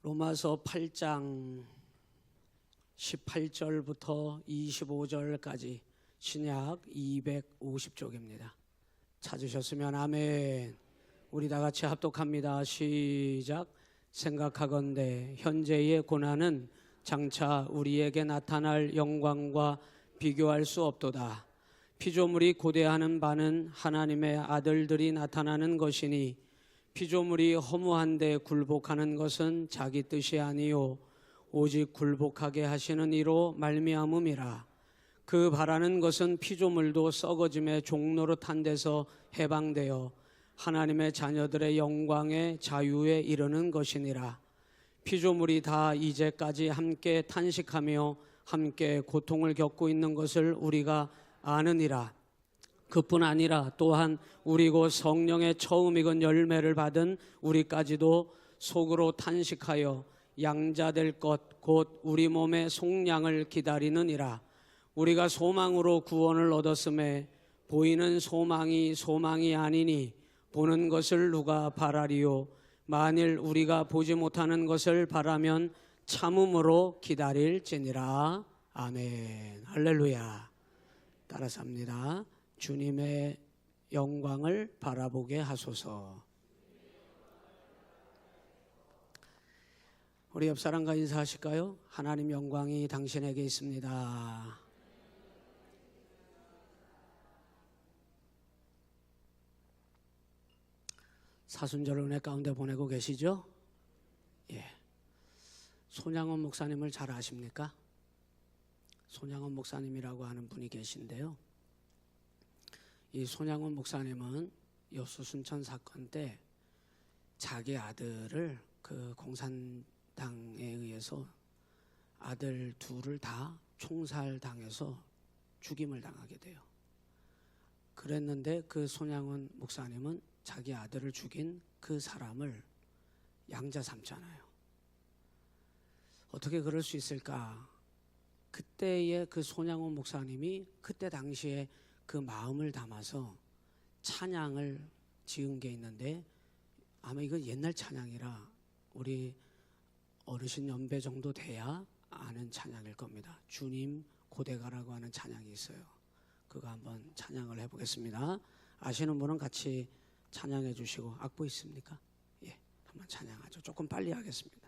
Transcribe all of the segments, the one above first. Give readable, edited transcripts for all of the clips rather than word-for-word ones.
로마서 8장 18절부터 25절까지 신약 250쪽입니다. 찾으셨으면 아멘. 우리 다 같이 합독합니다. 시작. 생각하건대 현재의 고난은 장차 우리에게 나타날 영광과 비교할 수 없도다. 피조물이 고대하는 바는 하나님의 아들들이 나타나는 것이니 피조물이 허무한데 굴복하는 것은 자기 뜻이 아니요 오직 굴복하게 하시는 이로 말미암음이라. 그 바라는 것은 피조물도 썩어짐의 종로로 탄 데서 해방되어 하나님의 자녀들의 영광의 자유에 이르는 것이니라. 피조물이 다 이제까지 함께 탄식하며 함께 고통을 겪고 있는 것을 우리가 아느니라. 그뿐 아니라 또한 우리 곧 성령의 처음 익은 열매를 받은 우리까지도 속으로 탄식하여 양자될 것 곧 우리 몸의 속량을 기다리느니라. 우리가 소망으로 구원을 얻었음에 보이는 소망이 소망이 아니니 보는 것을 누가 바라리요. 만일 우리가 보지 못하는 것을 바라면 참음으로 기다릴지니라. 아멘. 할렐루야. 따라서 합니다. 주님의 영광을 바라보게 하소서. 우리 옆 사람과 인사하실까요? 하나님 영광이 당신에게 있습니다. 사순절 은혜 가운데 보내고 계시죠? 예. 손양원 목사님을 잘 아십니까? 손양원 목사님이라고 하는 분이 계신데요. 이 손양원 목사님은 여수 순천 사건 때 자기 아들을 그 공산당에 의해서 아들 둘을 다 총살당해서 죽임을 당하게 돼요. 그랬는데 그 손양원 목사님은 자기 아들을 죽인 그 사람을 양자 삼잖아요. 어떻게 그럴 수 있을까? 그때의 그 손양원 목사님이 그때 당시에 그 마음을 담아서 찬양을 지은 게 있는데 아마 이건 옛날 찬양이라 우리 어르신 연배 정도 돼야 아는 찬양일 겁니다. 주님 고대가라고 하는 찬양이 있어요. 그거 한번 찬양을 해보겠습니다. 아시는 분은 같이 찬양해 주시고. 악보 있습니까? 예, 한번 찬양하죠. 조금 빨리 하겠습니다.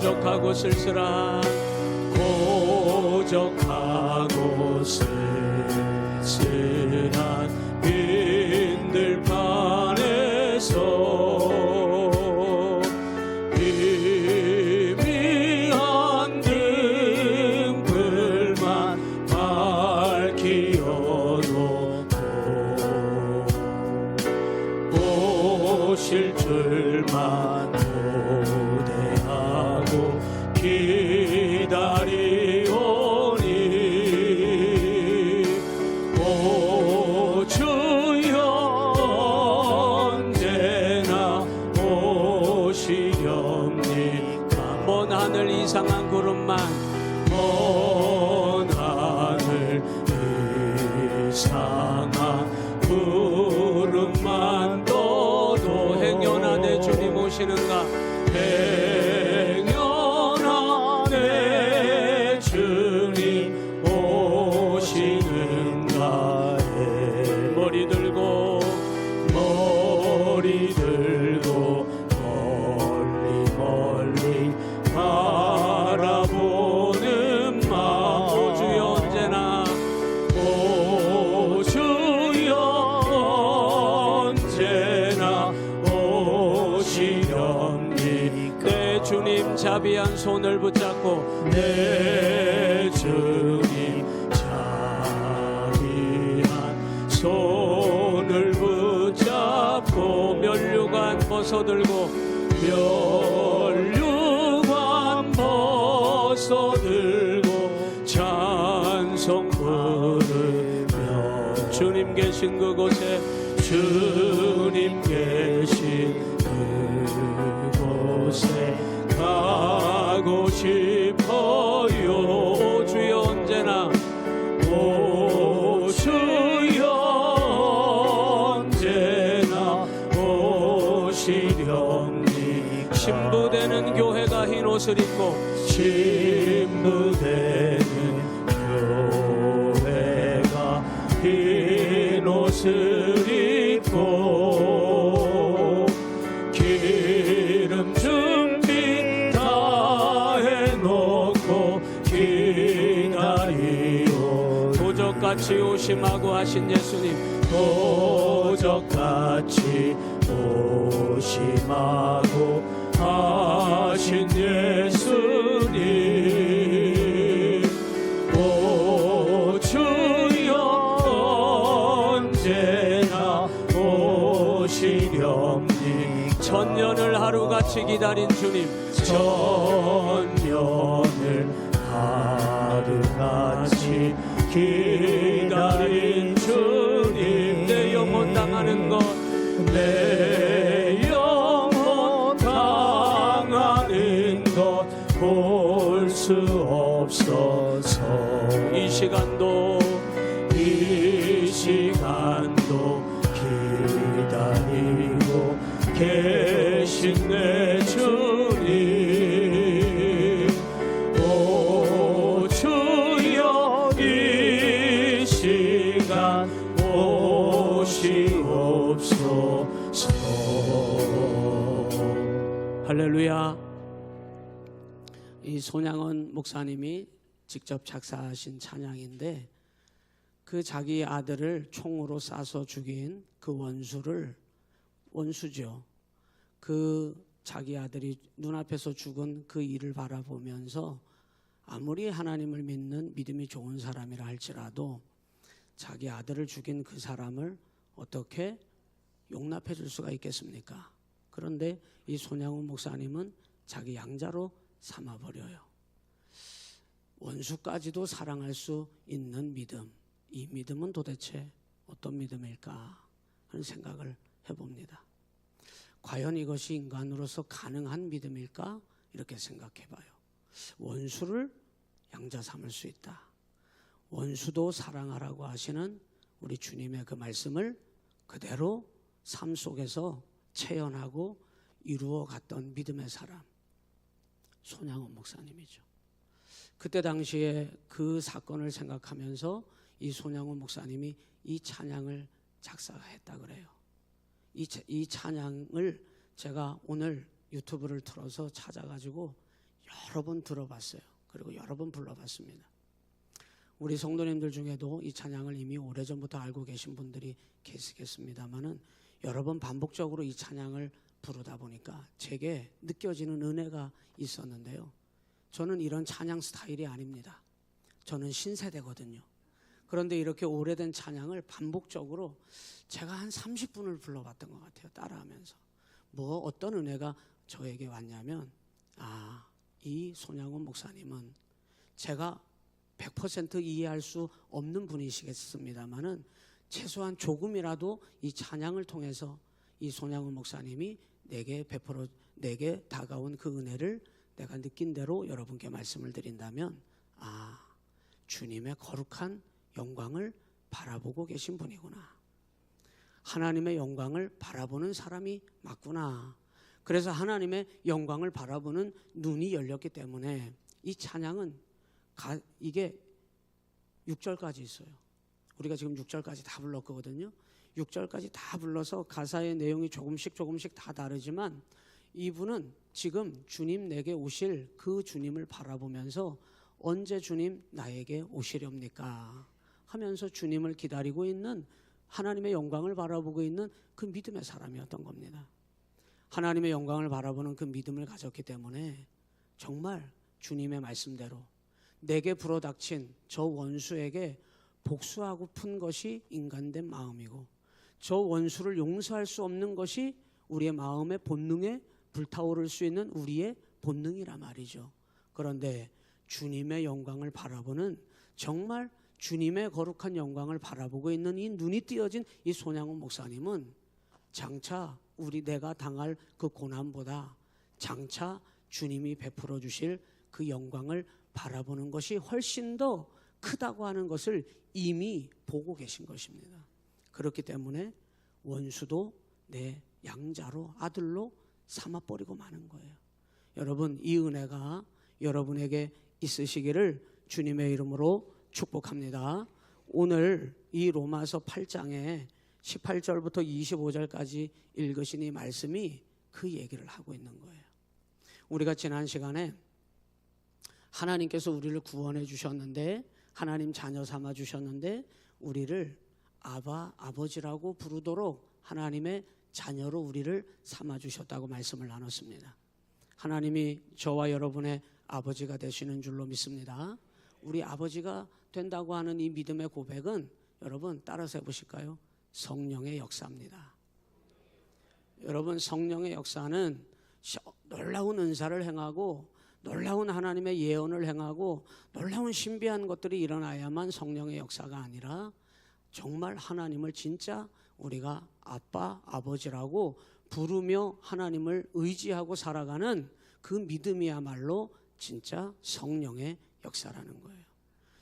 고적하고 쓸쓸한 빈들판에서 희미한 등불만 밝히 어놓고 오실 줄만 기다리오니 오 주여 언제나 오시렵니까. 먼 하늘 이상한 구름만 먼 하늘 이상한 구름만 떠도 행여나 내 주님 오시는가. 멀리 멀리 바라보 자비한 손을 붙잡고 내 주님 자비한 손을 붙잡고 면류관 벗어들고 면류관 벗어들고 찬송 부르며 주님 계신 그곳에 주님 계신 그곳에 가고 싶어요. 오 주여 언제나 오 주여 언제나 오시렵니까. 신부되는 교회가 흰 옷을 입고 신부되는 교회가 흰 옷을 입고 기름 준비 다 해놓고 기다리오. 도적같이 오심하고 하신 예수님 도적같이 오심하고 하신 예수님 오 주여 언제나 오시렵니까. 천년을 하루같이 기다린 주님 천년을 하루같이 기다린 주님 내 영혼 당하는 것 내 영혼 당하는 것 볼 수 없어서 이 시간도 기다리고 계신 내 주님 오 주여 이 시간 오시옵소서. 할렐루야. 이 손양원 목사님이 직접 작사하신 찬양인데 그 자기 아들을 총으로 쏴서 죽인 그 원수죠. 그 자기 아들이 눈앞에서 죽은 그 일을 바라보면서 아무리 하나님을 믿는 믿음이 좋은 사람이라 할지라도 자기 아들을 죽인 그 사람을 어떻게 용납해 줄 수가 있겠습니까? 그런데 이 손양훈 목사님은 자기 양자로 삼아버려요. 원수까지도 사랑할 수 있는 믿음, 이 믿음은 도대체 어떤 믿음일까 하는 생각을 해봅니다. 과연 이것이 인간으로서 가능한 믿음일까? 이렇게 생각해봐요. 원수를 양자 삼을 수 있다. 원수도 사랑하라고 하시는 우리 주님의 그 말씀을 그대로 삶 속에서 체현하고 이루어 갔던 믿음의 사람, 손양원 목사님이죠. 그때 당시에 그 사건을 생각하면서 이 손양원 목사님이 이 찬양을 작사했다 그래요. 이 찬양을 제가 오늘 유튜브를 틀어서 찾아가지고 여러 번 들어봤어요. 그리고 여러 번 불러봤습니다. 우리 성도님들 중에도 이 찬양을 이미 오래전부터 알고 계신 분들이 계시겠습니다만은 여러 번 반복적으로 이 찬양을 부르다 보니까 제게 느껴지는 은혜가 있었는데요. 저는 이런 찬양 스타일이 아닙니다. 저는 신세대거든요. 그런데 이렇게 오래된 찬양을 반복적으로 제가 한 30분을 불러봤던 것 같아요. 따라하면서. 어떤 은혜가 저에게 왔냐면 이 손양원 목사님은 제가 100% 이해할 수 없는 분이시겠습니다만은 최소한 조금이라도 이 찬양을 통해서 이 손양원 목사님이 내게 다가온 그 은혜를 내가 느낀 대로 여러분께 말씀을 드린다면 주님의 거룩한 영광을 바라보고 계신 분이구나. 하나님의 영광을 바라보는 사람이 맞구나. 그래서 하나님의 영광을 바라보는 눈이 열렸기 때문에 이 찬양은 이게 6절까지 있어요. 우리가 지금 6절까지 다 불렀거든요. 6절까지 다 불러서 가사의 내용이 조금씩 다 다르지만 이분은 지금 주님 내게 오실 그 주님을 바라보면서 언제 주님 나에게 오시렵니까 하면서 주님을 기다리고 있는, 하나님의 영광을 바라보고 있는 그 믿음의 사람이었던 겁니다. 하나님의 영광을 바라보는 그 믿음을 가졌기 때문에 정말 주님의 말씀대로 내게 불어닥친 저 원수에게 복수하고픈 것이 인간된 마음이고, 저 원수를 용서할 수 없는 것이 우리의 마음의 본능에 불타오를 수 있는 우리의 본능이라 말이죠. 그런데 주님의 영광을 바라보는, 정말 주님의 거룩한 영광을 바라보고 있는 이 눈이 띄어진 이 손양훈 목사님은 장차 내가 당할 그 고난보다 장차 주님이 베풀어 주실 그 영광을 바라보는 것이 훨씬 더 크다고 하는 것을 이미 보고 계신 것입니다. 그렇기 때문에 원수도 내 양자로, 아들로 삼아버리고 마는 거예요. 여러분, 이 은혜가 여러분에게 있으시기를 주님의 이름으로 축복합니다. 오늘 이 로마서 8장에 18절부터 25절까지 읽으신 이 말씀이 그 얘기를 하고 있는 거예요. 우리가 지난 시간에 하나님께서 우리를 구원해 주셨는데, 하나님 자녀 삼아 주셨는데, 우리를 아바, 아버지라고 부르도록 하나님의 자녀로 우리를 삼아 주셨다고 말씀을 나눴습니다. 하나님이 저와 여러분의 아버지가 되시는 줄로 믿습니다. 우리 아버지가 된다고 하는 이 믿음의 고백은 여러분 따라서 해보실까요? 성령의 역사입니다. 여러분, 성령의 역사는 놀라운 은사를 행하고 놀라운 하나님의 예언을 행하고 놀라운 신비한 것들이 일어나야만 성령의 역사가 아니라, 정말 하나님을 진짜 우리가 아빠, 아버지라고 부르며 하나님을 의지하고 살아가는 그 믿음이야말로 진짜 성령의 역사라는 거예요.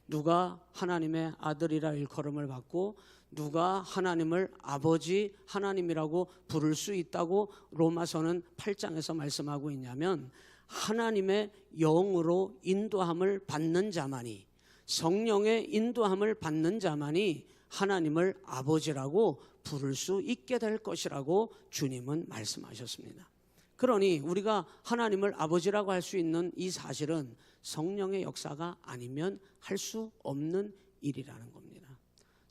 누가 하나님의 아들이라 일컬음을 받고 누가 하나님을 아버지, 하나님이라고 부를 수 있다고 로마서는 8장에서 말씀하고 있냐면, 하나님의 영으로 인도함을 받는 자만이, 성령의 인도함을 받는 자만이 하나님을 아버지라고 부를 수 있게 될 것이라고 주님은 말씀하셨습니다. 그러니 우리가 하나님을 아버지라고 할 수 있는 이 사실은 성령의 역사가 아니면 할 수 없는 일이라는 겁니다.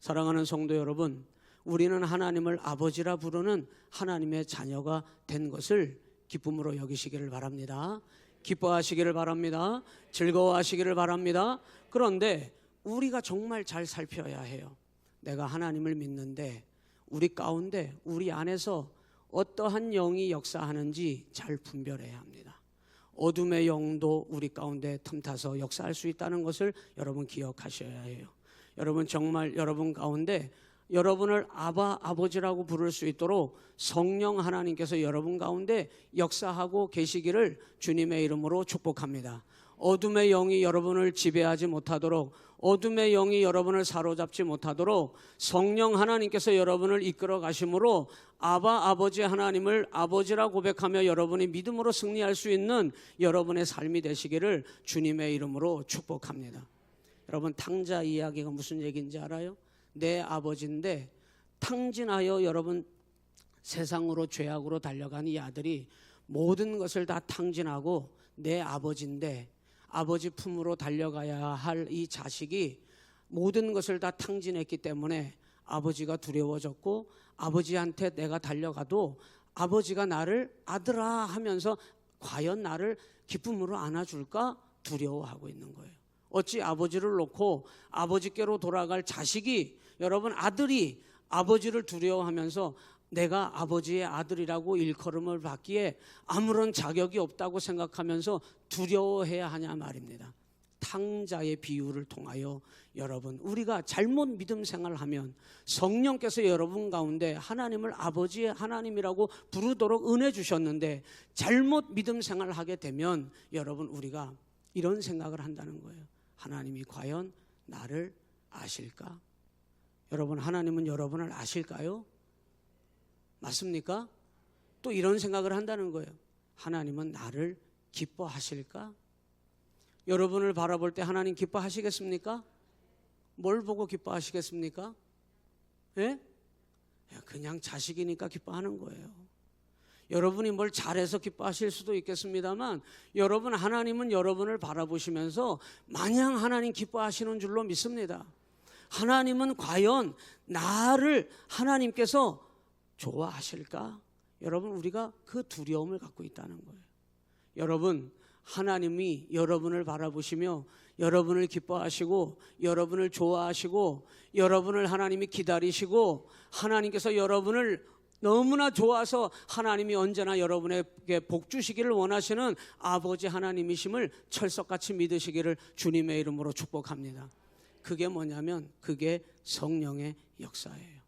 사랑하는 성도 여러분, 우리는 하나님을 아버지라 부르는 하나님의 자녀가 된 것을 기쁨으로 여기시기를 바랍니다. 기뻐하시기를 바랍니다. 즐거워하시기를 바랍니다. 그런데 우리가 정말 잘 살펴야 해요. 내가 하나님을 믿는데 우리 가운데, 우리 안에서 어떠한 영이 역사하는지 잘 분별해야 합니다. 어둠의 영도 우리 가운데 틈타서 역사할 수 있다는 것을 여러분 기억하셔야 해요. 여러분, 정말 여러분 가운데 여러분을 아바, 아버지라고 부를 수 있도록 성령 하나님께서 여러분 가운데 역사하고 계시기를 주님의 이름으로 축복합니다. 어둠의 영이 여러분을 지배하지 못하도록, 어둠의 영이 여러분을 사로잡지 못하도록 성령 하나님께서 여러분을 이끌어 가심으로 아바, 아버지 하나님을 아버지라 고백하며 여러분이 믿음으로 승리할 수 있는 여러분의 삶이 되시기를 주님의 이름으로 축복합니다. 여러분, 탕자 이야기가 무슨 얘기인지 알아요? 내 아버지인데 탕진하여 여러분 세상으로 죄악으로 달려간 이 아들이 모든 것을 다 탕진하고, 내 아버지인데 아버지 품으로 달려가야 할 이 자식이 모든 것을 다 탕진했기 때문에 아버지가 두려워졌고, 아버지한테 내가 달려가도 아버지가 나를 아들아 하면서 과연 나를 기쁨으로 안아줄까 두려워하고 있는 거예요. 어찌 아버지를 놓고 아버지께로 돌아갈 자식이, 여러분, 아들이 아버지를 두려워하면서 내가 아버지의 아들이라고 일컬음을 받기에 아무런 자격이 없다고 생각하면서 두려워해야 하냐 말입니다. 탕자의 비유를 통하여 여러분, 우리가 잘못 믿음 생활하면 성령께서 여러분 가운데 하나님을 아버지의 하나님이라고 부르도록 은혜 주셨는데, 잘못 믿음 생활을 하게 되면 여러분, 우리가 이런 생각을 한다는 거예요. 하나님이 과연 나를 아실까? 여러분, 하나님은 여러분을 아실까요? 맞습니까? 또 이런 생각을 한다는 거예요. 하나님은 나를 기뻐하실까? 여러분을 바라볼 때 하나님 기뻐하시겠습니까? 뭘 보고 기뻐하시겠습니까? 예? 그냥 자식이니까 기뻐하는 거예요. 여러분이 뭘 잘해서 기뻐하실 수도 있겠습니다만, 여러분, 하나님은 여러분을 바라보시면서 마냥 하나님 기뻐하시는 줄로 믿습니다. 하나님은 과연 나를 하나님께서 좋아하실까? 여러분, 우리가 그 두려움을 갖고 있다는 거예요. 여러분, 하나님이 여러분을 바라보시며 여러분을 기뻐하시고 여러분을 좋아하시고 여러분을 하나님이 기다리시고 하나님께서 여러분을 너무나 좋아서 하나님이 언제나 여러분에게 복 주시기를 원하시는 아버지 하나님이심을 철석같이 믿으시기를 주님의 이름으로 축복합니다. 그게 뭐냐면 그게 성령의 역사예요.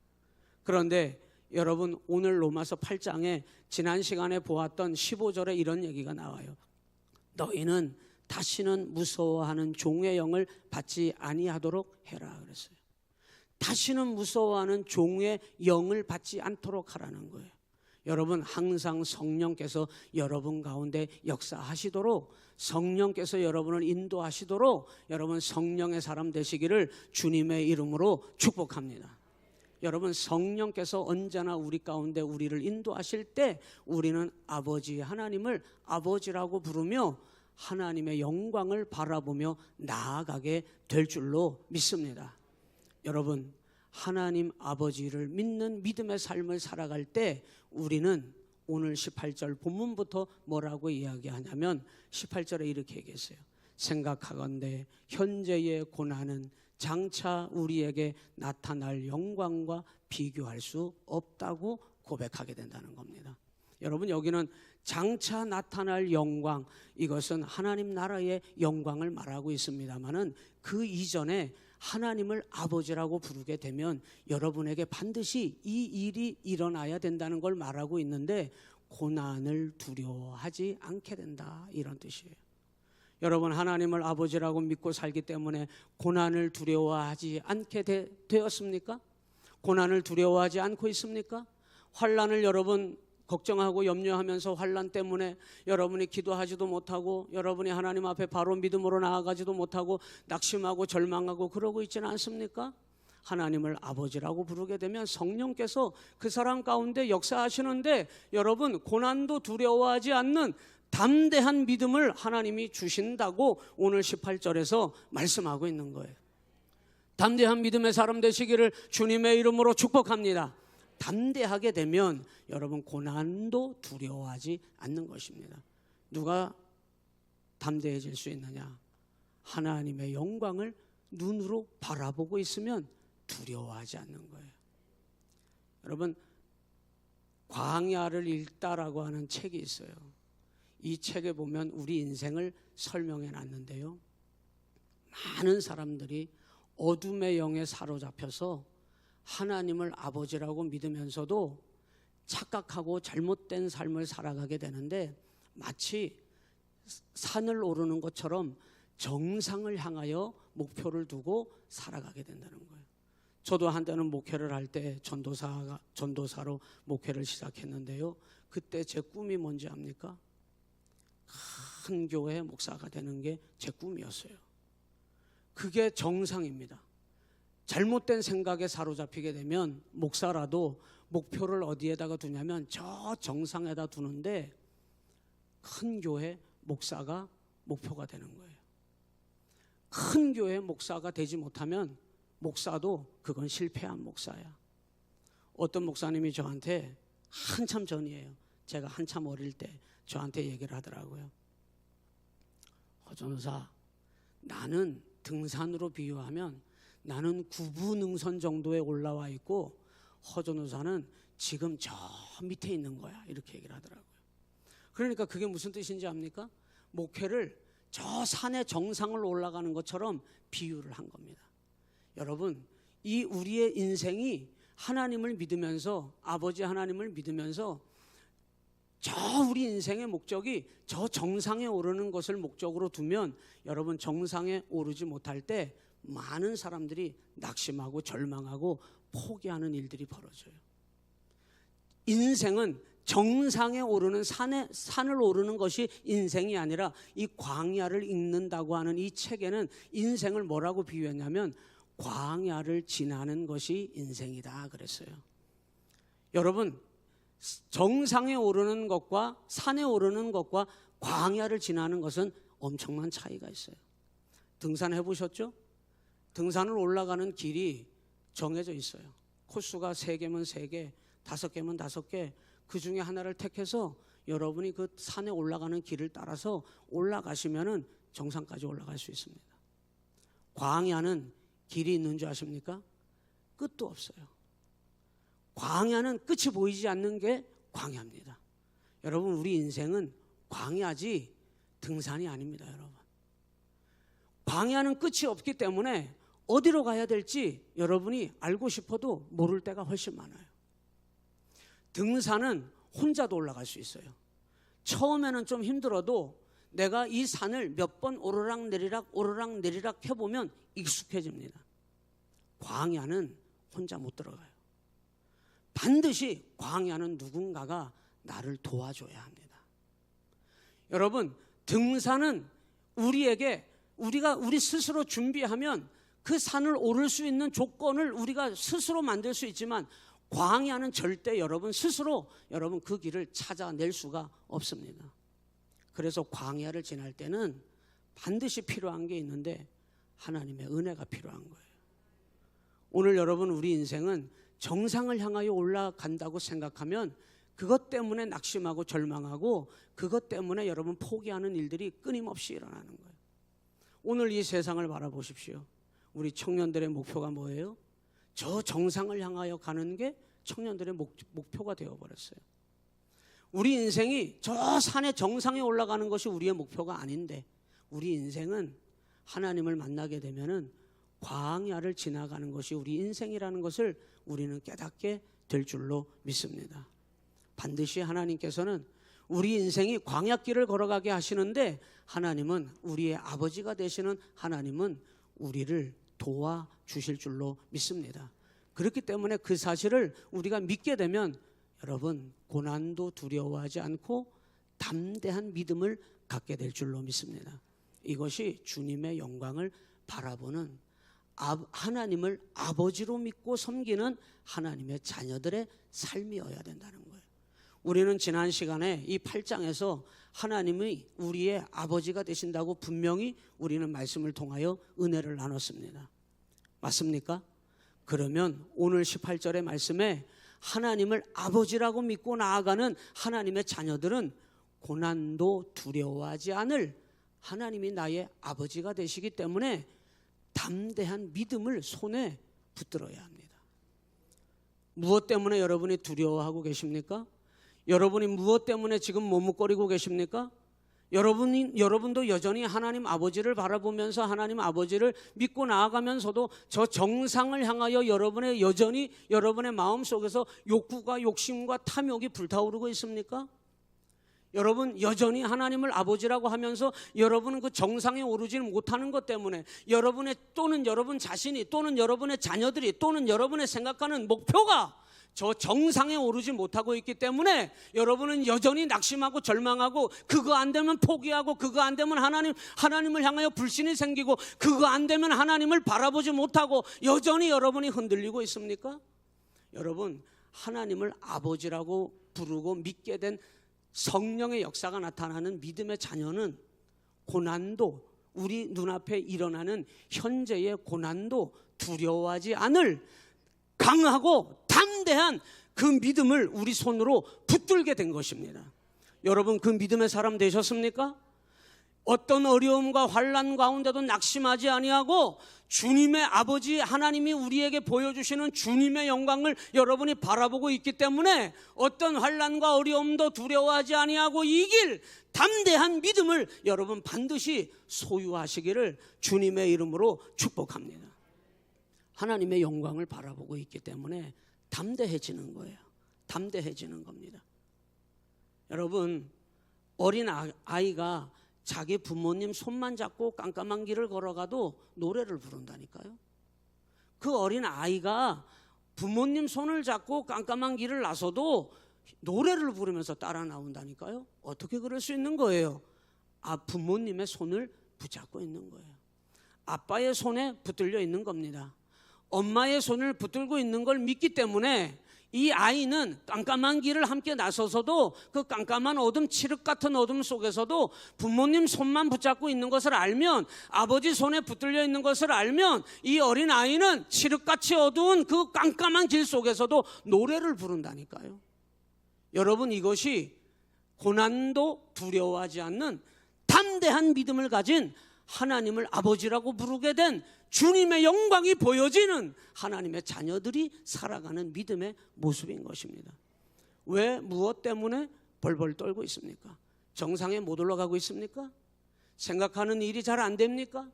그런데 여러분, 오늘 로마서 8장에 지난 시간에 보았던 15절에 이런 얘기가 나와요. 너희는 다시는 무서워하는 종의 영을 받지 아니하도록 해라 그랬어요. 다시는 무서워하는 종의 영을 받지 않도록 하라는 거예요. 여러분, 항상 성령께서 여러분 가운데 역사하시도록, 성령께서 여러분을 인도하시도록 여러분 성령의 사람 되시기를 주님의 이름으로 축복합니다. 여러분, 성령께서 언제나 우리 가운데 우리를 인도하실 때 우리는 아버지 하나님을 아버지라고 부르며 하나님의 영광을 바라보며 나아가게 될 줄로 믿습니다. 여러분, 하나님 아버지를 믿는 믿음의 삶을 살아갈 때 우리는 오늘 18절 본문부터 뭐라고 이야기하냐면 18절에 이렇게 얘기했어요. 생각하건대 현재의 고난은 장차 우리에게 나타날 영광과 비교할 수 없다고 고백하게 된다는 겁니다. 여러분, 여기는 장차 나타날 영광, 이것은 하나님 나라의 영광을 말하고 있습니다만은 그 이전에 하나님을 아버지라고 부르게 되면 여러분에게 반드시 이 일이 일어나야 된다는 걸 말하고 있는데 고난을 두려워하지 않게 된다, 이런 뜻이에요. 여러분, 하나님을 아버지라고 믿고 살기 때문에 고난을 두려워하지 않게 되었습니까? 고난을 두려워하지 않고 있습니까? 환난을 여러분 걱정하고 염려하면서 환난 때문에 여러분이 기도하지도 못하고 여러분이 하나님 앞에 바로 믿음으로 나아가지도 못하고 낙심하고 절망하고 그러고 있지는 않습니까? 하나님을 아버지라고 부르게 되면 성령께서 그 사람 가운데 역사하시는데 여러분, 고난도 두려워하지 않는 담대한 믿음을 하나님이 주신다고 오늘 18절에서 말씀하고 있는 거예요. 담대한 믿음의 사람 되시기를 주님의 이름으로 축복합니다. 담대하게 되면 여러분 고난도 두려워하지 않는 것입니다. 누가 담대해질 수 있느냐? 하나님의 영광을 눈으로 바라보고 있으면 두려워하지 않는 거예요. 여러분, 광야를 읽다라고 하는 책이 있어요. 이 책에 보면 우리 인생을 설명해 놨는데요, 많은 사람들이 어둠의 영에 사로잡혀서 하나님을 아버지라고 믿으면서도 착각하고 잘못된 삶을 살아가게 되는데 마치 산을 오르는 것처럼 정상을 향하여 목표를 두고 살아가게 된다는 거예요. 저도 한때는 목회를 할 때 전도사로 목회를 시작했는데요, 그때 제 꿈이 뭔지 압니까? 큰 교회 목사가 되는 게 제 꿈이었어요. 그게 정상입니다. 잘못된 생각에 사로잡히게 되면 목사라도 목표를 어디에다가 두냐면 저 정상에다 두는데 큰 교회 목사가 목표가 되는 거예요. 큰 교회 목사가 되지 못하면 목사도 그건 실패한 목사야. 어떤 목사님이 저한테 한참 전이에요, 제가 한참 어릴 때 저한테 얘기를 하더라고요. 허전사, 나는 등산으로 비유하면 나는 구부능선 정도에 올라와 있고 허전우사는 지금 저 밑에 있는 거야, 이렇게 얘기를 하더라고요. 그러니까 그게 무슨 뜻인지 압니까? 목회를 저 산의 정상을 올라가는 것처럼 비유를 한 겁니다. 여러분, 이 우리의 인생이 하나님을 믿으면서, 아버지 하나님을 믿으면서 저 우리 인생의 목적이 저 정상에 오르는 것을 목적으로 두면 여러분, 정상에 오르지 못할 때 많은 사람들이 낙심하고 절망하고 포기하는 일들이 벌어져요. 인생은 정상에 오르는 산을 오르는 것이 인생이 아니라 이 광야를 읽는다고 하는 이 책에는 인생을 뭐라고 비유했냐면 광야를 지나는 것이 인생이다 그랬어요. 여러분, 정상에 오르는 것과 산에 오르는 것과 광야를 지나는 것은 엄청난 차이가 있어요. 등산해 보셨죠? 등산을 올라가는 길이 정해져 있어요. 코스가 3개면 3개, 5개면 5개, 그 중에 하나를 택해서 여러분이 그 산에 올라가는 길을 따라서 올라가시면은 정상까지 올라갈 수 있습니다. 광야는 길이 있는 줄 아십니까? 끝도 없어요. 광야는 끝이 보이지 않는 게 광야입니다. 여러분, 우리 인생은 광야지 등산이 아닙니다. 여러분, 광야는 끝이 없기 때문에 어디로 가야 될지 여러분이 알고 싶어도 모를 때가 훨씬 많아요. 등산은 혼자도 올라갈 수 있어요. 처음에는 좀 힘들어도 내가 이 산을 몇 번 오르락 내리락 해보면 익숙해집니다. 광야는 혼자 못 들어가요. 반드시 광야는 누군가가 나를 도와줘야 합니다. 여러분, 등산은 우리 스스로 준비하면 그 산을 오를 수 있는 조건을 우리가 스스로 만들 수 있지만, 광야는 절대 여러분 스스로 그 길을 찾아낼 수가 없습니다. 그래서 광야를 지날 때는 반드시 필요한 게 있는데 하나님의 은혜가 필요한 거예요. 오늘 여러분, 우리 인생은 정상을 향하여 올라간다고 생각하면 그것 때문에 낙심하고 절망하고 그것 때문에 여러분 포기하는 일들이 끊임없이 일어나는 거예요. 오늘 이 세상을 바라보십시오. 우리 청년들의 목표가 뭐예요? 저 정상을 향하여 가는 게 청년들의 목표가 되어버렸어요. 우리 인생이 저 산의 정상에 올라가는 것이 우리의 목표가 아닌데, 우리 인생은 하나님을 만나게 되면은 광야를 지나가는 것이 우리 인생이라는 것을 우리는 깨닫게 될 줄로 믿습니다. 반드시 하나님께서는 우리 인생이 광야길을 걸어가게 하시는데, 하나님은 우리의 아버지가 되시는 하나님은 우리를 도와주실 줄로 믿습니다. 그렇기 때문에 그 사실을 우리가 믿게 되면 여러분, 고난도 두려워하지 않고 담대한 믿음을 갖게 될 줄로 믿습니다. 이것이 주님의 영광을 바라보는, 하나님을 아버지로 믿고 섬기는 하나님의 자녀들의 삶이어야 된다는 거예요. 우리는 지난 시간에 이 8장에서 하나님이 우리의 아버지가 되신다고 분명히 우리는 말씀을 통하여 은혜를 나눴습니다. 맞습니까? 그러면 오늘 18절의 말씀에 하나님을 아버지라고 믿고 나아가는 하나님의 자녀들은 고난도 두려워하지 않을, 하나님이 나의 아버지가 되시기 때문에 담대한 믿음을 손에 붙들어야 합니다. 무엇 때문에 여러분이 두려워하고 계십니까? 여러분이 무엇 때문에 지금 머뭇거리고 계십니까? 여러분도 여전히 하나님 아버지를 바라보면서 하나님 아버지를 믿고 나아가면서도 저 정상을 향하여 여전히 여러분의 마음속에서 욕구가, 욕심과 탐욕이 불타오르고 있습니까? 여러분, 여전히 하나님을 아버지라고 하면서 여러분은 그 정상에 오르지는 못하는 것 때문에 여러분의, 또는 여러분 자신이, 또는 여러분의 자녀들이, 또는 여러분의 생각하는 목표가 저 정상에 오르지 못하고 있기 때문에 여러분은 여전히 낙심하고 절망하고, 그거 안 되면 포기하고, 그거 안 되면 하나님을 향하여 불신이 생기고, 그거 안 되면 하나님을 바라보지 못하고 여전히 여러분이 흔들리고 있습니까? 여러분, 하나님을 아버지라고 부르고 믿게 된 성령의 역사가 나타나는 믿음의 자녀는 고난도, 우리 눈앞에 일어나는 현재의 고난도 두려워하지 않을 강하고 담대한 그 믿음을 우리 손으로 붙들게 된 것입니다. 여러분, 그 믿음의 사람 되셨습니까? 어떤 어려움과 환난 가운데도 낙심하지 아니하고 주님의 아버지 하나님이 우리에게 보여주시는 주님의 영광을 여러분이 바라보고 있기 때문에 어떤 환난과 어려움도 두려워하지 아니하고 이길 담대한 믿음을 여러분 반드시 소유하시기를 주님의 이름으로 축복합니다. 하나님의 영광을 바라보고 있기 때문에 담대해지는 거예요. 담대해지는 겁니다. 여러분, 어린 아이가 자기 부모님 손만 잡고 깜깜한 길을 걸어가도 노래를 부른다니까요. 그 어린 아이가 부모님 손을 잡고 깜깜한 길을 나서도 노래를 부르면서 따라 나온다니까요. 어떻게 그럴 수 있는 거예요? 부모님의 손을 붙잡고 있는 거예요. 아빠의 손에 붙들려 있는 겁니다. 엄마의 손을 붙들고 있는 걸 믿기 때문에 이 아이는 깜깜한 길을 함께 나서서도 그 깜깜한 어둠, 칠흑 같은 어둠 속에서도 부모님 손만 붙잡고 있는 것을 알면, 아버지 손에 붙들려 있는 것을 알면 이 어린 아이는 칠흑같이 어두운 그 깜깜한 길 속에서도 노래를 부른다니까요. 여러분, 이것이 고난도 두려워하지 않는 담대한 믿음을 가진 하나님을 아버지라고 부르게 된 주님의 영광이 보여지는 하나님의 자녀들이 살아가는 믿음의 모습인 것입니다. 왜 무엇 때문에 벌벌 떨고 있습니까? 정상에 못 올라가고 있습니까? 생각하는 일이 잘 안 됩니까?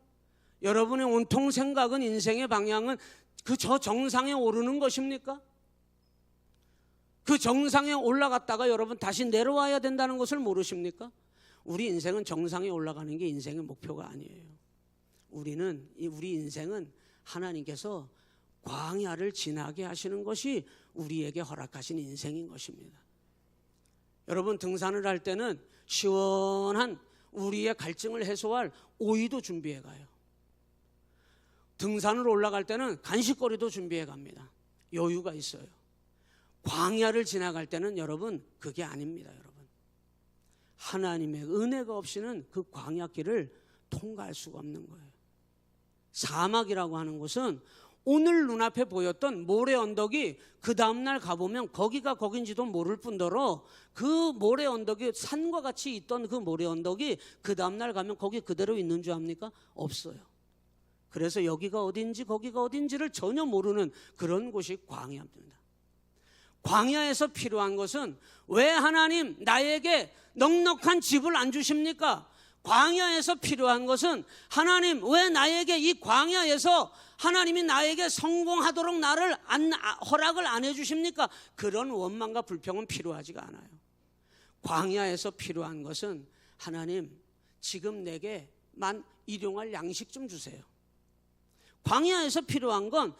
여러분의 온통 생각은, 인생의 방향은 그 저 정상에 오르는 것입니까? 그 정상에 올라갔다가 여러분 다시 내려와야 된다는 것을 모르십니까? 우리 인생은 정상에 올라가는 게 인생의 목표가 아니에요. 우리 인생은 하나님께서 광야를 지나게 하시는 것이 우리에게 허락하신 인생인 것입니다. 여러분, 등산을 할 때는 시원한 우리의 갈증을 해소할 오이도 준비해 가요. 등산을 올라갈 때는 간식거리도 준비해 갑니다. 여유가 있어요. 광야를 지나갈 때는 여러분 그게 아닙니다. 여러분, 하나님의 은혜가 없이는 그 광야길을 통과할 수가 없는 거예요. 사막이라고 하는 곳은 오늘 눈앞에 보였던 모래 언덕이 그 다음날 가보면 거기가 거긴지도 모를 뿐더러 그 모래 언덕이 산과 같이 있던 그 모래 언덕이 그 다음날 가면 거기 그대로 있는 줄 압니까? 없어요. 그래서 여기가 어딘지 거기가 어딘지를 전혀 모르는 그런 곳이 광야입니다. 광야에서 필요한 것은 왜 하나님 나에게 넉넉한 집을 안 주십니까? 광야에서 필요한 것은 하나님 왜 나에게 이 광야에서 하나님이 나에게 성공하도록 나를 허락을 안 해주십니까? 그런 원망과 불평은 필요하지가 않아요. 광야에서 필요한 것은 하나님 지금 내게만 일용할 양식 좀 주세요. 광야에서 필요한 건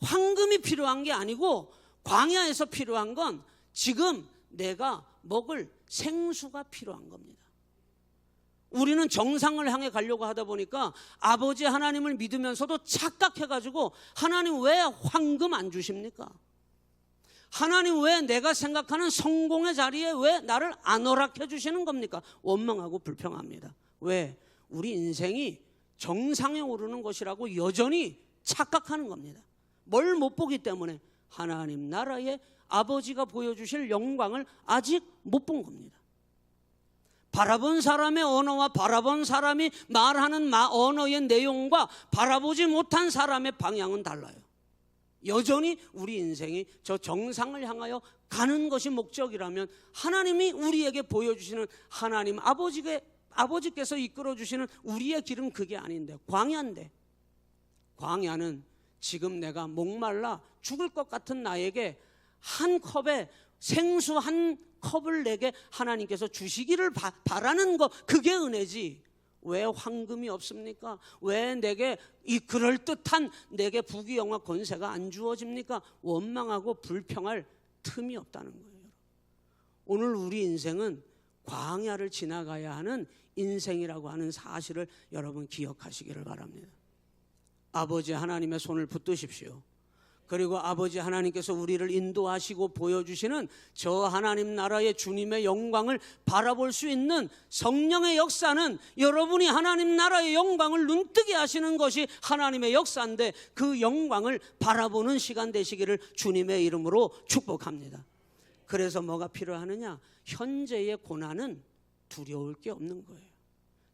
황금이 필요한 게 아니고 광야에서 필요한 건 지금 내가 먹을 생수가 필요한 겁니다. 우리는 정상을 향해 가려고 하다 보니까 아버지 하나님을 믿으면서도 착각해가지고 하나님 왜 황금 안 주십니까? 하나님 왜 내가 생각하는 성공의 자리에 왜 나를 안 허락해 주시는 겁니까? 원망하고 불평합니다. 왜? 우리 인생이 정상에 오르는 것이라고 여전히 착각하는 겁니다. 뭘 못 보기 때문에 하나님 나라의 아버지가 보여주실 영광을 아직 못 본 겁니다. 바라본 사람의 언어와 바라본 사람이 말하는 언어의 내용과 바라보지 못한 사람의 방향은 달라요. 여전히 우리 인생이 저 정상을 향하여 가는 것이 목적이라면 하나님이 우리에게 보여주시는 하나님 아버지께서 이끌어주시는 우리의 길은 그게 아닌데 광야인데, 광야는 지금 내가 목말라 죽을 것 같은 나에게 한 컵에 생수 한 컵을 내게 하나님께서 주시기를 바라는 것, 그게 은혜지. 왜 황금이 없습니까? 왜 내게 이 그럴듯한 내게 부귀영화 권세가 안 주어집니까? 원망하고 불평할 틈이 없다는 거예요. 오늘 우리 인생은 광야를 지나가야 하는 인생이라고 하는 사실을 여러분 기억하시기를 바랍니다. 아버지 하나님의 손을 붙드십시오. 그리고 아버지 하나님께서 우리를 인도하시고 보여주시는 저 하나님 나라의 주님의 영광을 바라볼 수 있는 성령의 역사는 여러분이 하나님 나라의 영광을 눈뜨게 하시는 것이 하나님의 역사인데 그 영광을 바라보는 시간 되시기를 주님의 이름으로 축복합니다. 그래서 뭐가 필요하느냐? 현재의 고난은 두려울 게 없는 거예요.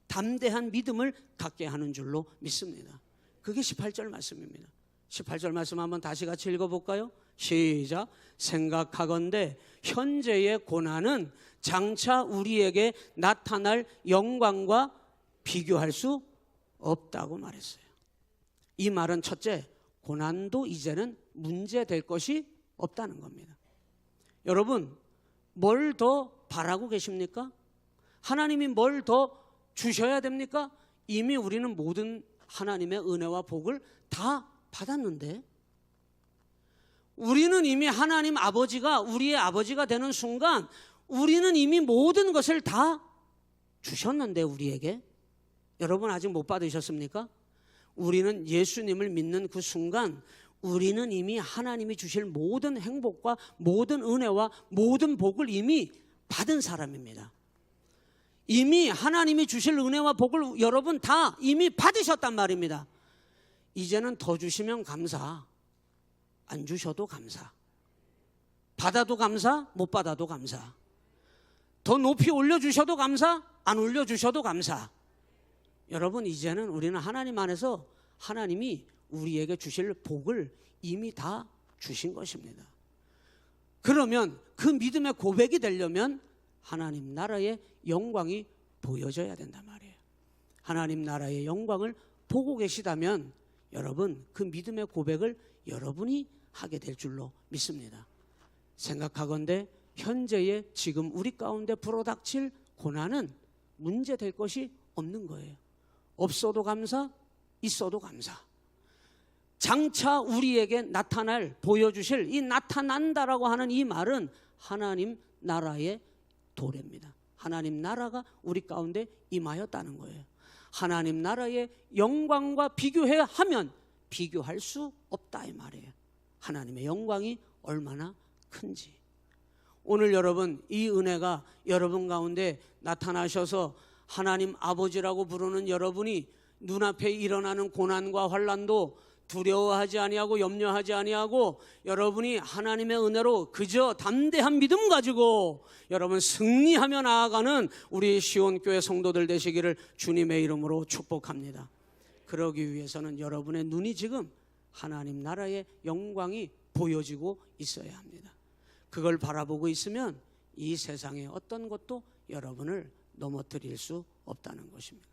담대한 믿음을 갖게 하는 줄로 믿습니다. 그게 18절 말씀입니다. 18절 말씀 한번 다시 같이 읽어볼까요? 시작. 생각하건대 현재의 고난은 장차 우리에게 나타날 영광과 비교할 수 없다고 말했어요. 이 말은 첫째, 고난도 이제는 문제될 것이 없다는 겁니다. 여러분, 뭘 더 바라고 계십니까? 하나님이 뭘 더 주셔야 됩니까? 이미 우리는 모든 하나님의 은혜와 복을 다 받았는데, 우리는 이미 하나님 아버지가 우리의 아버지가 되는 순간 우리는 이미 모든 것을 다 주셨는데 우리에게, 여러분 아직 못 받으셨습니까? 우리는 예수님을 믿는 그 순간 우리는 이미 하나님이 주실 모든 행복과 모든 은혜와 모든 복을 이미 받은 사람입니다. 이미 하나님이 주실 은혜와 복을 여러분 다 이미 받으셨단 말입니다. 이제는 더 주시면 감사, 안 주셔도 감사, 받아도 감사, 못 받아도 감사. 더 높이 올려주셔도 감사, 안 올려주셔도 감사. 여러분, 이제는 우리는 하나님 안에서 하나님이 우리에게 주실 복을 이미 다 주신 것입니다. 그러면 그 믿음의 고백이 되려면 하나님 나라의 영광이 보여져야 된단 말이에요. 하나님 나라의 영광을 보고 계시다면 여러분, 그 믿음의 고백을 여러분이 하게 될 줄로 믿습니다. 생각하건대 현재의 지금 우리 가운데 불어닥칠 고난은 문제될 것이 없는 거예요. 없어도 감사, 있어도 감사. 장차 우리에게 나타날, 보여주실 이 나타난다라고 하는 이 말은 하나님 나라의 도래입니다. 하나님 나라가 우리 가운데 임하였다는 거예요. 하나님 나라의 영광과 비교해 하면 비교할 수 없다 이 말이에요. 하나님의 영광이 얼마나 큰지. 오늘 여러분, 이 은혜가 여러분 가운데 나타나셔서 하나님 아버지라고 부르는 여러분이 눈앞에 일어나는 고난과 환난도 두려워하지 아니하고 염려하지 아니하고 여러분이 하나님의 은혜로 그저 담대한 믿음 가지고 여러분 승리하며 나아가는 우리 시온교회 성도들 되시기를 주님의 이름으로 축복합니다. 그러기 위해서는 여러분의 눈이 지금 하나님 나라의 영광이 보여지고 있어야 합니다. 그걸 바라보고 있으면 이 세상의 어떤 것도 여러분을 넘어뜨릴 수 없다는 것입니다.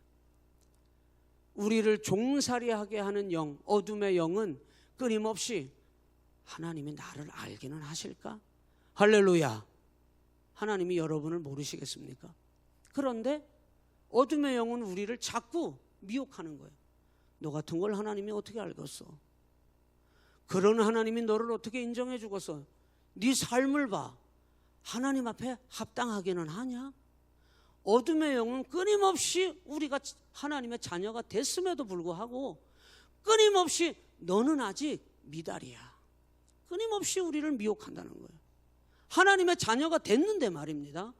우리를 종살이하게 하는 영, 어둠의 영은 끊임없이 하나님이 나를 알기는 하실까? 할렐루야. 하나님이 여러분을 모르시겠습니까? 그런데 어둠의 영은 우리를 자꾸 미혹하는 거예요. 너 같은 걸 하나님이 어떻게 알겠어? 그런 하나님이 너를 어떻게 인정해 주겠어? 네 삶을 봐. 하나님 앞에 합당하기는 하냐? 어둠의 영은 끊임없이 우리가 하나님의 자녀가 됐음에도 불구하고 끊임없이 너는 아직 미달이야. 끊임없이 우리를 미혹한다는 거예요. 하나님의 자녀가 됐는데 말입니다.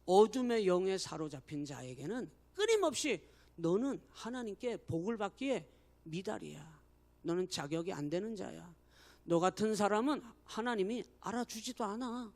어둠의 영에 사로잡힌 자에게는 끊임없이 너는 하나님께 복을 받기에 미달이야. 너는 자격이 안 되는 자야. 너 같은 사람은 하나님이 알아주지도 않아.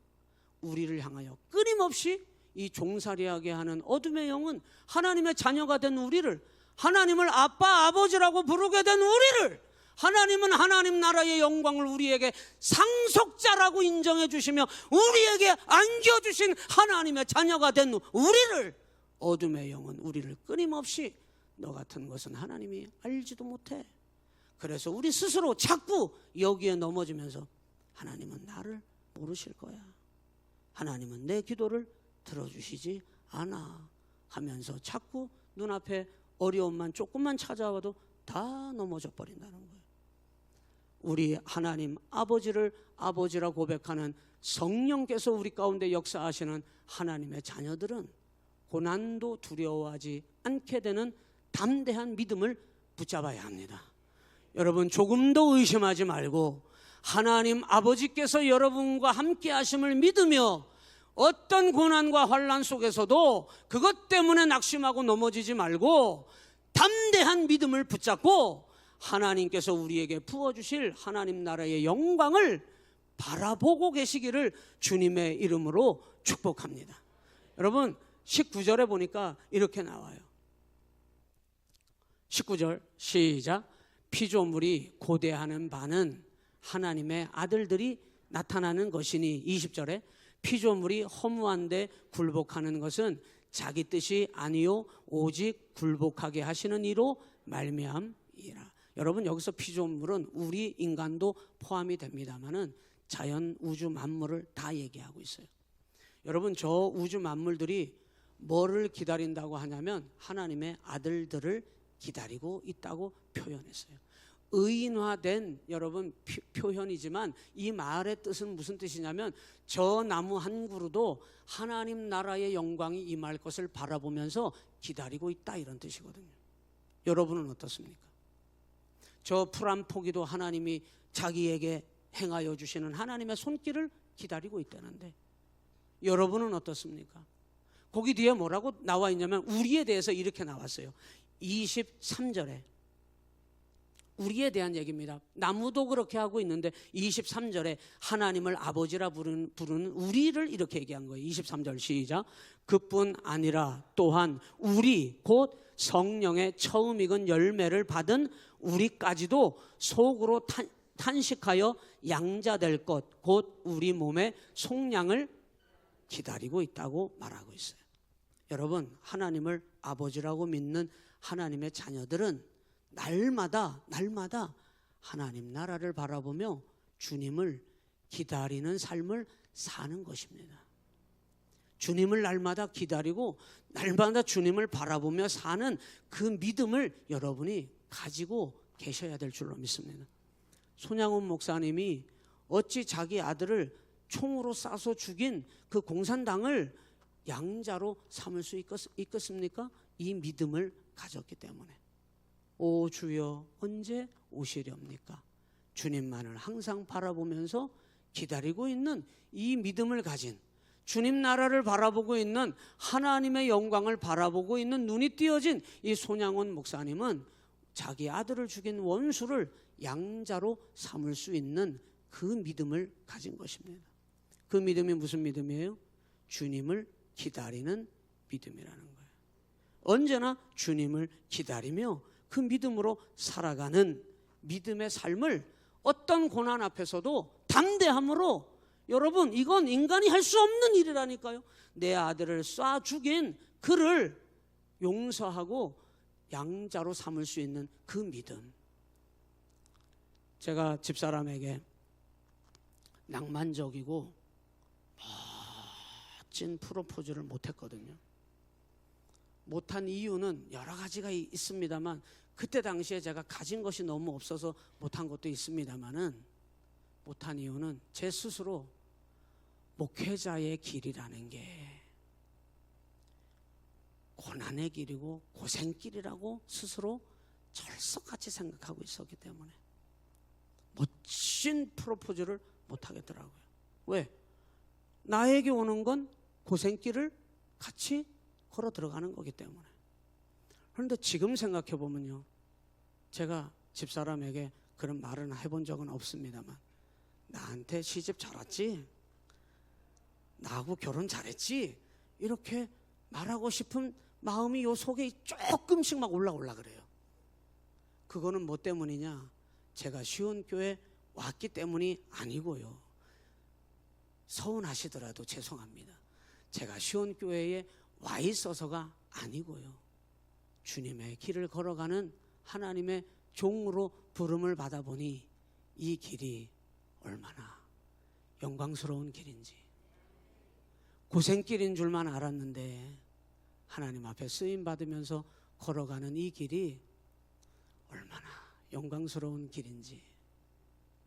우리를 향하여 끊임없이 이 종살이하게 하는 어둠의 영은 하나님의 자녀가 된 우리를, 하나님을 아빠 아버지라고 부르게 된 우리를, 하나님은 하나님 나라의 영광을 우리에게 상속자라고 인정해 주시며 우리에게 안겨주신 하나님의 자녀가 된 우리를, 어둠의 영은 우리를 끊임없이 너 같은 것은 하나님이 알지도 못해. 그래서 우리 스스로 자꾸 여기에 넘어지면서 하나님은 나를 모르실 거야, 하나님은 내 기도를 들어주시지 않아 하면서 자꾸 눈앞에 어려움만 조금만 찾아와도 다 넘어져 버린다는 거예요. 우리 하나님 아버지를 아버지라 고백하는 성령께서 우리 가운데 역사하시는 하나님의 자녀들은 고난도 두려워하지 않게 되는 담대한 믿음을 붙잡아야 합니다. 여러분, 조금도 의심하지 말고 하나님 아버지께서 여러분과 함께 하심을 믿으며 어떤 고난과 환난 속에서도 그것 때문에 낙심하고 넘어지지 말고 담대한 믿음을 붙잡고 하나님께서 우리에게 부어주실 하나님 나라의 영광을 바라보고 계시기를 주님의 이름으로 축복합니다. 여러분, 19절에 보니까 이렇게 나와요. 19절 시작. 피조물이 고대하는 바는 하나님의 아들들이 나타나는 것이니, 20절에 피조물이 허무한데 굴복하는 것은 자기 뜻이 아니요 오직 굴복하게 하시는 이로 말미암이라. 여러분, 여기서 피조물은 우리 인간도 포함이 됩니다만은 자연 우주 만물을 다 얘기하고 있어요. 여러분, 저 우주 만물들이 뭐를 기다린다고 하냐면 하나님의 아들들을 기다리고 있다고 표현했어요. 의인화된 여러분 표현이지만 이 말의 뜻은 무슨 뜻이냐면 저 나무 한 그루도 하나님 나라의 영광이 임할 것을 바라보면서 기다리고 있다, 이런 뜻이거든요. 여러분은 어떻습니까? 저 풀 한 포기도 하나님이 자기에게 행하여 주시는 하나님의 손길을 기다리고 있다는데 여러분은 어떻습니까? 거기 뒤에 뭐라고 나와 있냐면 우리에 대해서 이렇게 나왔어요. 23절에 우리에 대한 얘기입니다. 나무도 그렇게 하고 있는데 23절에 하나님을 아버지라 부르는 우리를 이렇게 얘기한 거예요. 23절 시작. 그뿐 아니라 또한 우리 곧 성령의 처음 익은 열매를 받은 우리까지도 속으로 탄식하여 양자될 것 곧 우리 몸의 속량을 기다리고 있다고 말하고 있어요. 여러분, 하나님을 아버지라고 믿는 하나님의 자녀들은 날마다 하나님 나라를 바라보며 주님을 기다리는 삶을 사는 것입니다. 주님을 날마다 기다리고 날마다 주님을 바라보며 사는 그 믿음을 여러분이 가지고 계셔야 될 줄로 믿습니다. 손양원 목사님이 어찌 자기 아들을 총으로 쏴서 죽인 그 공산당을 양자로 삼을 수 있겠습니까? 이 믿음을 가졌기 때문에. 오 주여 언제 오시렵니까? 주님만을 항상 바라보면서 기다리고 있는 이 믿음을 가진, 주님 나라를 바라보고 있는, 하나님의 영광을 바라보고 있는 눈이 띄어진 이 손양원 목사님은 자기 아들을 죽인 원수를 양자로 삼을 수 있는 그 믿음을 가진 것입니다. 그 믿음이 무슨 믿음이에요? 주님을 기다리는 믿음이라는 거예요. 언제나 주님을 기다리며 그 믿음으로 살아가는 믿음의 삶을 어떤 고난 앞에서도 담대함으로, 여러분 이건 인간이 할 수 없는 일이라니까요. 내 아들을 쏴 죽인 그를 용서하고 양자로 삼을 수 있는 그 믿음. 제가 집사람에게 낭만적이고 멋진 프로포즈를 못했거든요. 못한 이유는 여러 가지가 있습니다만, 그때 당시에 제가 가진 것이 너무 없어서 못한 것도 있습니다만은, 못한 이유는 제 스스로 목회자의 길이라는 게 고난의 길이고 고생길이라고 스스로 철석같이 생각하고 있었기 때문에 멋진 프로포즈를 못하겠더라고요. 왜? 나에게 오는 건 고생길을 같이 걸어 들어가는 거기 때문에. 그런데 지금 생각해 보면요, 제가 집사람에게 그런 말은 해본 적은 없습니다만, 나한테 시집 잘 왔지, 나하고 결혼 잘했지, 이렇게 말하고 싶은 마음이 요 속에 조금씩 막 올라 그래요. 그거는 뭐 때문이냐? 제가 시온교회 왔기 때문이 아니고요, 서운하시더라도 죄송합니다. 제가 시온교회에 와 있어서가 아니고요, 주님의 길을 걸어가는 하나님의 종으로 부름을 받아보니 이 길이 얼마나 영광스러운 길인지, 고생길인 줄만 알았는데 하나님 앞에 쓰임 받으면서 걸어가는 이 길이 얼마나 영광스러운 길인지,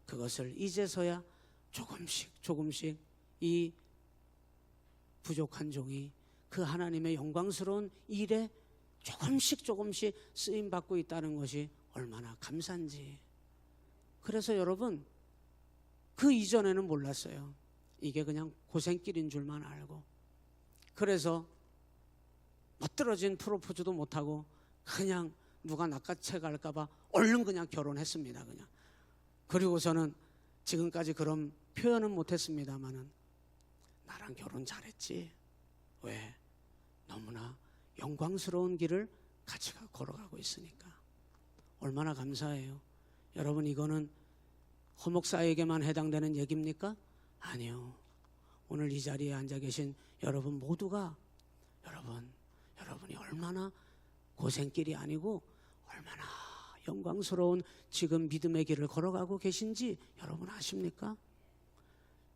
그것을 이제서야 조금씩 이 부족한 종이 그 하나님의 영광스러운 일에 조금씩 쓰임 받고 있다는 것이 얼마나 감사한지. 그래서 여러분, 그 이전에는 몰랐어요. 이게 그냥 고생길인 줄만 알고, 그래서 멋들어진 프로포즈도 못하고 그냥 누가 낚아채 갈까봐 얼른 그냥 결혼했습니다. 그냥. 그리고서는 지금까지 그런 표현은 못했습니다만은 나랑 결혼 잘했지. 왜? 너무나 영광스러운 길을 같이 걸어가고 있으니까. 얼마나 감사해요. 여러분, 이거는 허목사에게만 해당되는 얘기입니까? 아니요. 오늘 이 자리에 앉아 계신 여러분 모두가 여러분이 얼마나 고생길이 아니고 얼마나 영광스러운 지금 믿음의 길을 걸어가고 계신지 여러분 아십니까?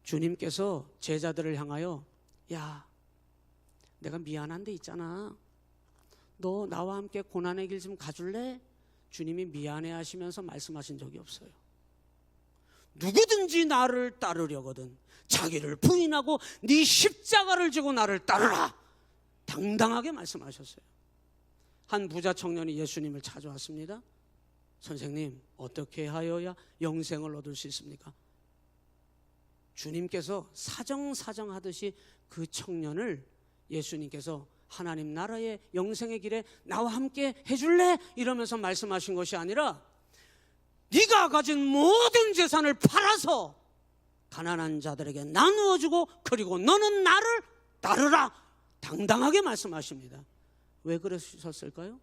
주님께서 제자들을 향하여, 야, 내가 미안한 데 있잖아, 너 나와 함께 고난의 길 좀 가줄래? 주님이 미안해 하시면서 말씀하신 적이 없어요. 누구든지 나를 따르려거든 자기를 부인하고 네 십자가를 지고 나를 따르라, 당당하게 말씀하셨어요. 한 부자 청년이 예수님을 찾아왔습니다. 선생님, 어떻게 하여야 영생을 얻을 수 있습니까? 주님께서 사정하듯이 그 청년을 예수님께서 하나님 나라의 영생의 길에 나와 함께 해줄래? 이러면서 말씀하신 것이 아니라 네가 가진 모든 재산을 팔아서 가난한 자들에게 나누어주고 그리고 너는 나를 따르라 당당하게 말씀하십니다. 왜 그러셨을까요?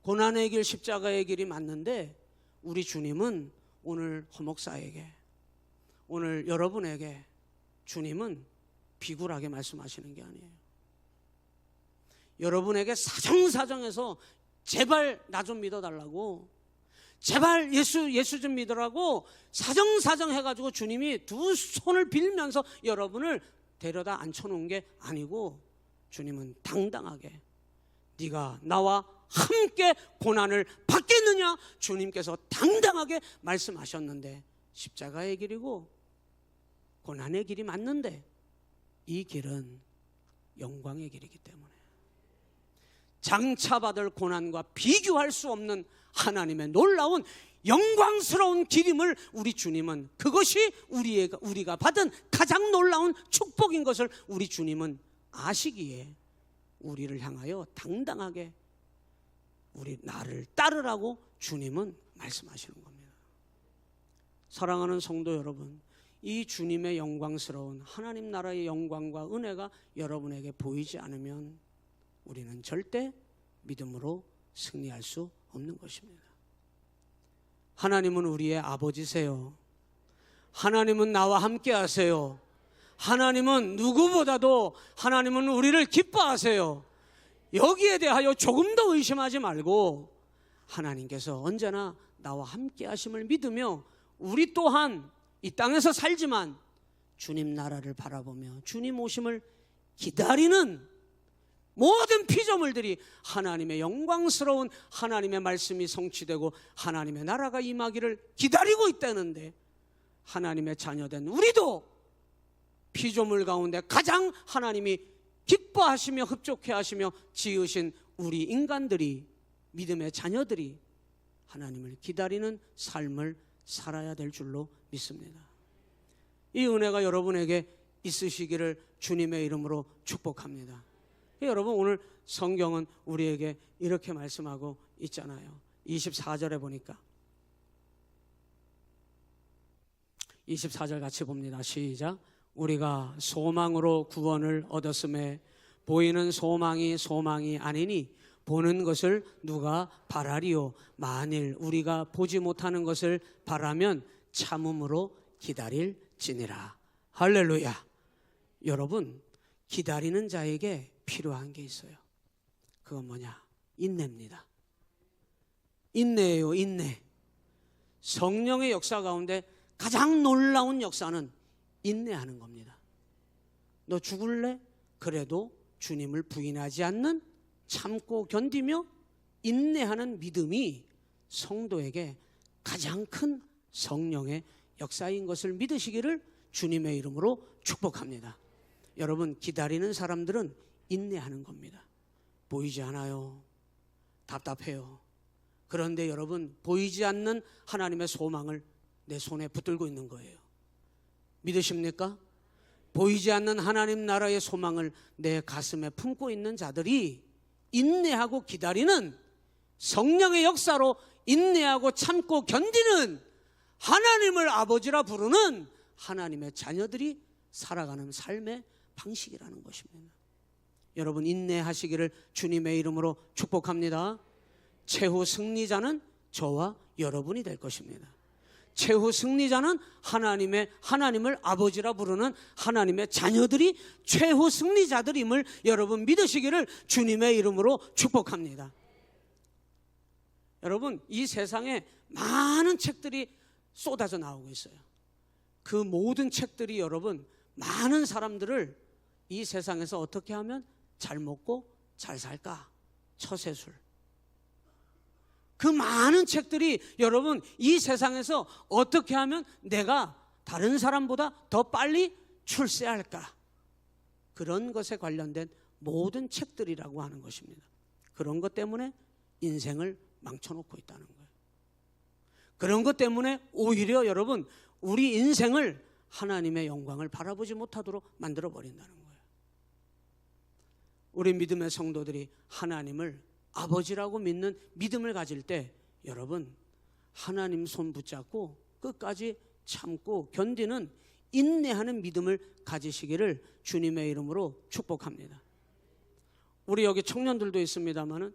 고난의 길, 십자가의 길이 맞는데 우리 주님은 오늘 허목사에게, 오늘 여러분에게 주님은 비굴하게 말씀하시는 게 아니에요. 여러분에게 사정사정해서 제발 나 좀 믿어달라고, 제발 예수 좀 믿으라고 사정사정 해가지고 주님이 두 손을 빌면서 여러분을 데려다 앉혀놓은 게 아니고, 주님은 당당하게 네가 나와 함께 고난을 받겠느냐 주님께서 당당하게 말씀하셨는데, 십자가의 길이고 고난의 길이 맞는데 이 길은 영광의 길이기 때문에 장차받을 고난과 비교할 수 없는 하나님의 놀라운 영광스러운 길임을 우리 주님은, 그것이 우리가 받은 가장 놀라운 축복인 것을 우리 주님은 아시기에 우리를 향하여 당당하게 우리 나를 따르라고 주님은 말씀하시는 겁니다. 사랑하는 성도 여러분, 이 주님의 영광스러운 하나님 나라의 영광과 은혜가 여러분에게 보이지 않으면 우리는 절대 믿음으로 승리할 수 없는 것입니다. 하나님은 우리의 아버지세요. 하나님은 나와 함께 하세요. 하나님은 누구보다도 하나님은 우리를 기뻐하세요. 여기에 대하여 조금 더 의심하지 말고 하나님께서 언제나 나와 함께 하심을 믿으며 우리 또한 이 땅에서 살지만 주님 나라를 바라보며 주님 오심을 기다리는 모든 피조물들이 하나님의 영광스러운 하나님의 말씀이 성취되고 하나님의 나라가 임하기를 기다리고 있다는데, 하나님의 자녀된 우리도 피조물 가운데 가장 하나님이 기뻐하시며 흡족해 하시며 지으신 우리 인간들이, 믿음의 자녀들이 하나님을 기다리는 삶을 살아야 될 줄로 믿습니다. 이 은혜가 여러분에게 있으시기를 주님의 이름으로 축복합니다. 여러분, 오늘 성경은 우리에게 이렇게 말씀하고 있잖아요. 24절에 보니까 24절 같이 봅니다. 시작. 우리가 소망으로 구원을 얻었음에 보이는 소망이 아니니 보는 것을 누가 바라리요. 만일 우리가 보지 못하는 것을 바라면 참음으로 기다릴지니라. 할렐루야. 여러분, 기다리는 자에게 필요한 게 있어요. 그건 뭐냐? 인내입니다. 인내예요, 인내. 성령의 역사 가운데 가장 놀라운 역사는 인내하는 겁니다. 너 죽을래? 그래도 주님을 부인하지 않는 참고 견디며 인내하는 믿음이 성도에게 가장 큰 성령의 역사인 것을 믿으시기를 주님의 이름으로 축복합니다. 여러분, 기다리는 사람들은 인내하는 겁니다. 보이지 않아요. 답답해요. 그런데 여러분, 보이지 않는 하나님의 소망을 내 손에 붙들고 있는 거예요. 믿으십니까? 보이지 않는 하나님 나라의 소망을 내 가슴에 품고 있는 자들이 인내하고 기다리는, 성령의 역사로 인내하고 참고 견디는, 하나님을 아버지라 부르는 하나님의 자녀들이 살아가는 삶의 방식이라는 것입니다. 여러분, 인내하시기를 주님의 이름으로 축복합니다. 최후 승리자는 저와 여러분이 될 것입니다. 최후 승리자는 하나님을 아버지라 부르는 하나님의 자녀들이 최후 승리자들임을 여러분 믿으시기를 주님의 이름으로 축복합니다. 여러분, 이 세상에 많은 책들이 쏟아져 나오고 있어요. 그 모든 책들이 여러분, 많은 사람들을 이 세상에서 어떻게 하면 잘 먹고 잘 살까? 처세술. 그 많은 책들이 여러분, 이 세상에서 어떻게 하면 내가 다른 사람보다 더 빨리 출세할까? 그런 것에 관련된 모든 책들이라고 하는 것입니다. 그런 것 때문에 인생을 망쳐놓고 있다는 거예요. 그런 것 때문에 오히려 여러분, 우리 인생을 하나님의 영광을 바라보지 못하도록 만들어버린다는 거예요. 우리 믿음의 성도들이 하나님을 아버지라고 믿는 믿음을 가질 때 여러분, 하나님 손 붙잡고 끝까지 참고 견디는 인내하는 믿음을 가지시기를 주님의 이름으로 축복합니다. 우리 여기 청년들도 있습니다만은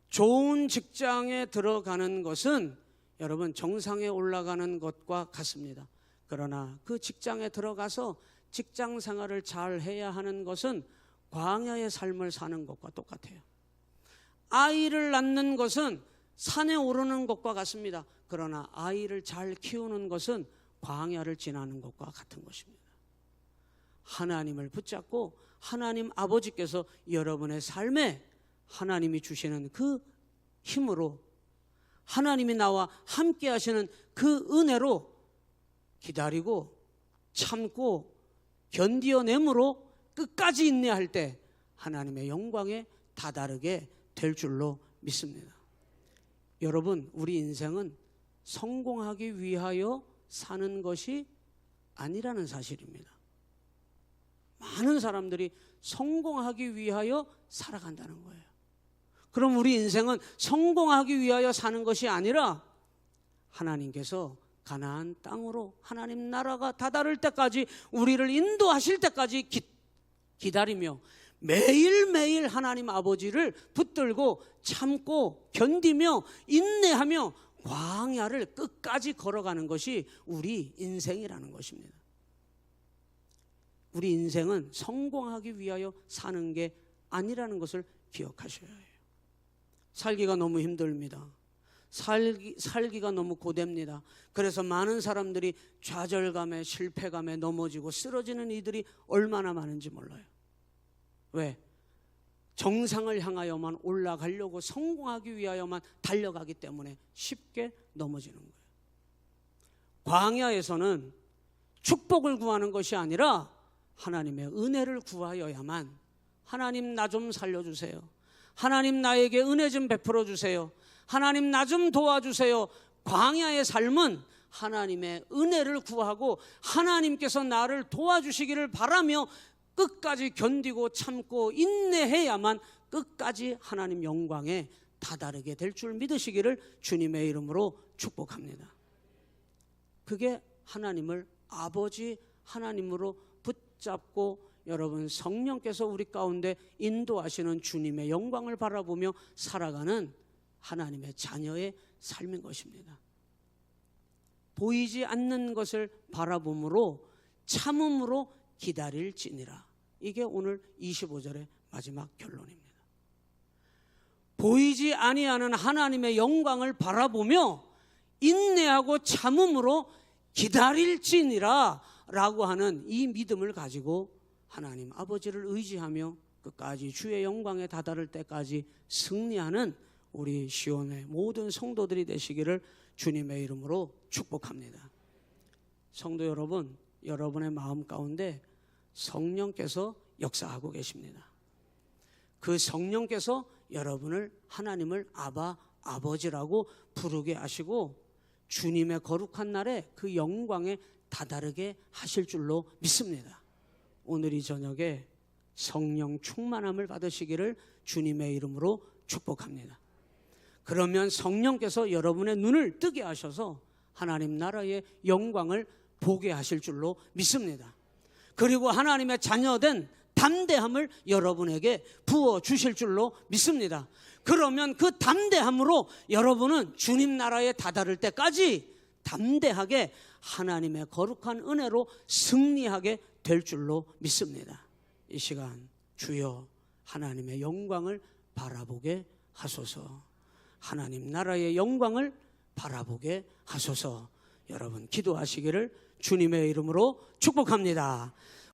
좋은 직장에 들어가는 것은 여러분 정상에 올라가는 것과 같습니다. 그러나 그 직장에 들어가서 직장 생활을 잘 해야 하는 것은 광야의 삶을 사는 것과 똑같아요. 아이를 낳는 것은 산에 오르는 것과 같습니다. 그러나 아이를 잘 키우는 것은 광야를 지나는 것과 같은 것입니다. 하나님을 붙잡고 하나님 아버지께서 여러분의 삶에 하나님이 주시는 그 힘으로 하나님이 나와 함께 하시는 그 은혜로 기다리고 참고 견디어내므로 끝까지 인내할 때 하나님의 영광에 다다르게 될 줄로 믿습니다. 여러분, 우리 인생은 성공하기 위하여 사는 것이 아니라는 사실입니다. 많은 사람들이 성공하기 위하여 살아간다는 거예요. 그럼 우리 인생은 성공하기 위하여 사는 것이 아니라 하나님께서 가나안 땅으로 하나님 나라가 다다를 때까지 우리를 인도하실 때까지 기다리며 매일매일 하나님 아버지를 붙들고 참고 견디며 인내하며 광야를 끝까지 걸어가는 것이 우리 인생이라는 것입니다. 우리 인생은 성공하기 위하여 사는 게 아니라는 것을 기억하셔야 해요. 살기가 너무 힘듭니다. 살기가 너무 고됩니다. 그래서 많은 사람들이 좌절감에 실패감에 넘어지고 쓰러지는 이들이 얼마나 많은지 몰라요. 왜? 정상을 향하여만 올라가려고 성공하기 위하여만 달려가기 때문에 쉽게 넘어지는 거예요. 광야에서는 축복을 구하는 것이 아니라 하나님의 은혜를 구하여야만 하나님 나 좀 살려주세요. 하나님 나에게 은혜 좀 베풀어 주세요. 하나님 나 좀 도와주세요. 광야의 삶은 하나님의 은혜를 구하고 하나님께서 나를 도와주시기를 바라며 끝까지 견디고 참고 인내해야만 끝까지 하나님 영광에 다다르게 될 줄 믿으시기를 주님의 이름으로 축복합니다. 그게 하나님을 아버지 하나님으로 붙잡고 여러분 성령께서 우리 가운데 인도하시는 주님의 영광을 바라보며 살아가는 하나님의 자녀의 삶인 것입니다. 보이지 않는 것을 바라봄으로 참음으로 기다릴지니라. 이게 오늘 25절의 마지막 결론입니다. 보이지 아니하는 하나님의 영광을 바라보며 인내하고 참음으로 기다릴지니라 라고 하는 이 믿음을 가지고 하나님 아버지를 의지하며 끝까지 주의 영광에 다다를 때까지 승리하는 우리 시온의 모든 성도들이 되시기를 주님의 이름으로 축복합니다. 성도 여러분, 여러분의 마음 가운데 성령께서 역사하고 계십니다. 그 성령께서 여러분을 하나님을 아바 아버지라고 부르게 하시고 주님의 거룩한 날에 그 영광에 다다르게 하실 줄로 믿습니다. 오늘 이 저녁에 성령 충만함을 받으시기를 주님의 이름으로 축복합니다. 그러면 성령께서 여러분의 눈을 뜨게 하셔서 하나님 나라의 영광을 보게 하실 줄로 믿습니다. 그리고 하나님의 자녀된 담대함을 여러분에게 부어주실 줄로 믿습니다. 그러면 그 담대함으로 여러분은 주님 나라에 다다를 때까지 담대하게 하나님의 거룩한 은혜로 승리하게 될 줄로 믿습니다. 이 시간 주여 하나님의 영광을 바라보게 하소서. 하나님 나라의 영광을 바라보게 하소서. 여러분 기도하시기를 주님의 이름으로 축복합니다.